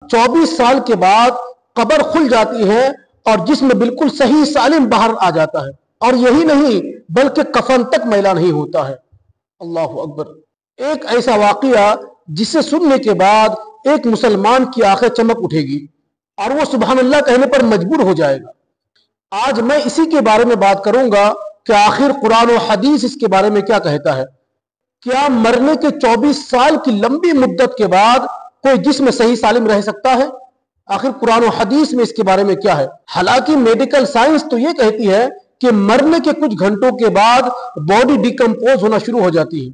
24 साल के बाद कब्र खुल जाती है और जिस्म बिल्कुल सही सालिम बाहर आ जाता है, और यही नहीं बल्कि कफन तक मैला नहीं होता है। अल्लाह अकबर। एक ऐसा वाकया जिसे सुनने के बाद एक मुसलमान की आंखें चमक उठेगी और वो सुभान अल्लाह कहने पर मजबूर हो जाएगा। आज मैं इसी के बारे में बात करूंगा कि आखिर कुरान और हदीस इसके बारे में क्या कहता है। क्या मरने के 24 साल की लंबी मुद्दत के बाद कोई जिस्म सही सालिम रह सकता है? आखिर कुरान और हदीस में इसके बारे में क्या है? हालांकि मेडिकल साइंस तो ये कहती है कि मरने के कुछ घंटों के बाद बॉडी डिकम्पोज होना शुरू हो जाती है,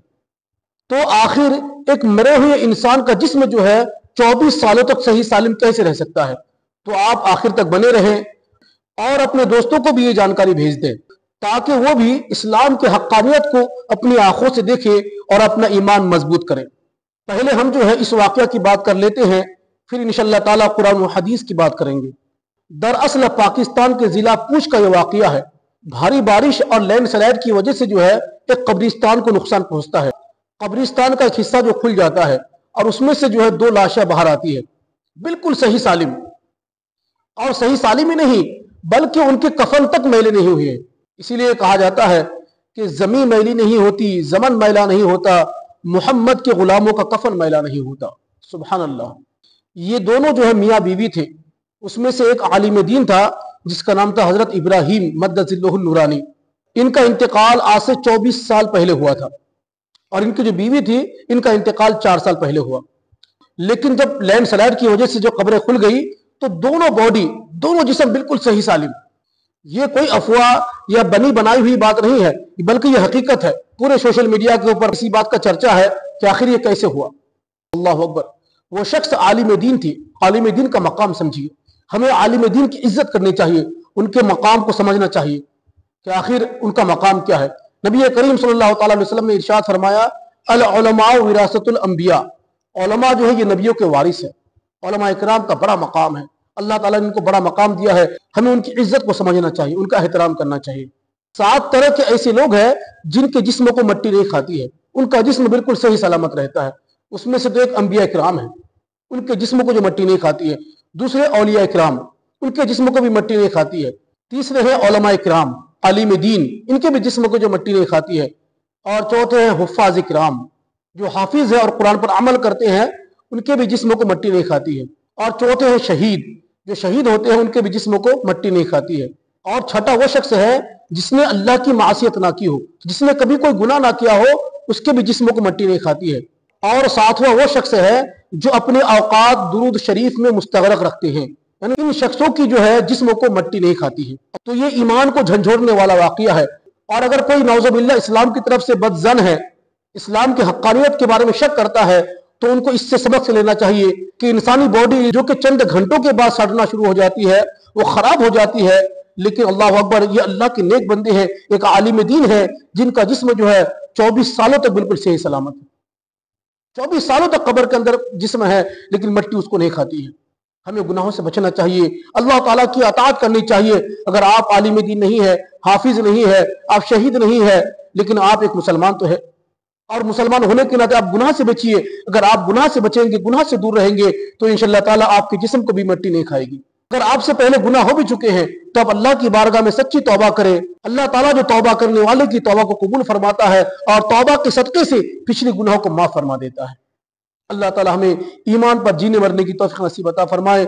तो आखिर एक मरे हुए इंसान का जिस्म जो है 24 सालों तक सही सालिम कैसे रह सकता है? तो आप आखिर तक बने रहें और अपने दोस्तों को भी ये जानकारी भेज दें ताकि वो भी इस्लाम के हक्कानियत को अपनी आंखों से देखे और अपना ईमान मजबूत करें। पहले हम जो है इस वाकया की बात कर लेते हैं, फिर इंशाअल्लाह ताला कुरान और हदीस की बात करेंगे। दरअसल पाकिस्तान के जिला पूंछ का यह वाकया है। भारी बारिश और लैंडस्लाइड की वजह से जो है एक कब्रिस्तान को नुकसान पहुंचता है। कब्रिस्तान का एक हिस्सा जो खुल जाता है और उसमें से जो है 2 लाशें बाहर आती है, बिल्कुल सही सालिम, और सही सालिम ही नहीं बल्कि उनके कफन तक मैले नहीं हुए हैं। इसीलिए कहा जाता है कि जमीन मैली नहीं होती, जमन मैला नहीं होता, मोहम्मद के गुलामों का कफन मैला नहीं होता। सुभान अल्लाह। ये दोनों जो है मियाँ बीवी थे। उसमें से एक आलिम दीन था जिसका नाम था हजरत इब्राहिम मद्दजिल्लहुल नूरानी। इनका इंतकाल आज से 24 साल पहले हुआ था और इनकी जो बीवी थी इनका इंतकाल 4 साल पहले हुआ। लेकिन जब लैंडस्लाइड की वजह से जो कब्रें खुल गई तो दोनों बॉडी, दोनों जिस्म बिल्कुल सही सालिम। ये कोई अफवाह या बनी बनाई हुई बात नहीं है, बल्कि यह हकीकत है। पूरे सोशल मीडिया के ऊपर इसी बात का चर्चा है कि आखिर ये कैसे हुआ। अल्लाह अकबर। वो शख्स आलिम दीन थी। आलिम दीन का मकाम समझिए। हमें आलिम दीन की इज्जत करनी चाहिए, उनके मकाम को समझना चाहिए कि आखिर उनका मकाम क्या है। नबी करीम सल्लल्लाहु अलैहि वसल्लम ने इरशाद फरमाया, अल उलमा विरासतुल अंबिया। उलमा जो है ये नबियों के वारिस है। उलमा इकराम का बड़ा मकाम है। अल्लाह ताला ने इनको बड़ा मकाम दिया है। हमें उनकी इज्जत को समझना चाहिए, उनका एहतराम करना चाहिए। 7 तरह के ऐसे लोग हैं जिनके जिस्म को मट्टी नहीं खाती है, उनका जिस्म बिल्कुल सही सलामत रहता है। उसमें से तो एक अंबिया इकराम है, उनके जिस्म को जो मट्टी नहीं खाती है। दूसरे औलिया इकराम, उनके जिस्म को भी मट्टी नहीं खाती है। तीसरे हैं उलमा इकराम, आलिम दीन, इनके भी जिस्म को जो मट्टी नहीं खाती है। और चौथे हैं हुफ्फाज इकराम, जो हाफिज है और कुरान पर अमल करते हैं, उनके भी जिस्म को मट्टी नहीं खाती है। और चौथे हैं शहीद, जो शहीद होते हैं उनके भी जिस्म को मट्टी नहीं खाती है। और छठा वो शख्स है जिसने अल्लाह की मासियत ना की हो, जिसने कभी कोई गुनाह ना किया हो, उसके भी जिस्म को मट्टी नहीं खाती है। और सातवां वो शख्स है जो अपने औकात दुरूद शरीफ में मुस्तगरक रखते हैं, यानी इन शख्सों की जो है जिस्म को मट्टी नहीं खाती है। तो ये ईमान को झंझोड़ने वाला वाकया है। और अगर कोई नौजुबिल्लाह इस्लाम की तरफ से बदजन है, इस्लाम की हक्कानियत के बारे में शक करता है, तो उनको इससे सबक लेना चाहिए कि इंसानी बॉडी जो कि चंद घंटों के बाद सड़ना शुरू हो जाती है, वो खराब हो जाती है। लेकिन अल्लाह अकबर, ये अल्लाह के नेक बंदे हैं, एक आलिम दीन है जिनका जिस्म जो है 24 सालों तक बिल्कुल सही सलामत है। 24 सालों तक कब्र के अंदर जिस्म है लेकिन मट्टी उसको नहीं खाती है। हमें गुनाहों से बचना चाहिए, अल्लाह ताला की अताअत करनी चाहिए। अगर आप आलिम दीन नहीं है, हाफिज नहीं है, आप शहीद नहीं है, लेकिन आप एक मुसलमान तो है, और मुसलमान होने के नाते आप गुनाह से बचिए। अगर आप गुनाह से बचेंगे, गुनाह से दूर रहेंगे, तो इंशाअल्लाह ताला आपके जिस्म को भी मट्टी नहीं खाएगी। अगर आपसे पहले गुनाह हो भी चुके हैं तो आप अल्लाह की बारगाह में सच्ची तौबा करें। अल्लाह ताला जो तौबा करने वाले की तौबा को कबूल फरमाता है और तौबा के सदके से पिछले गुनाहों को माफ फरमा देता है। अल्लाह ताला हमें ईमान पर जीने मरने की तौफीक नसीब अता फरमाए।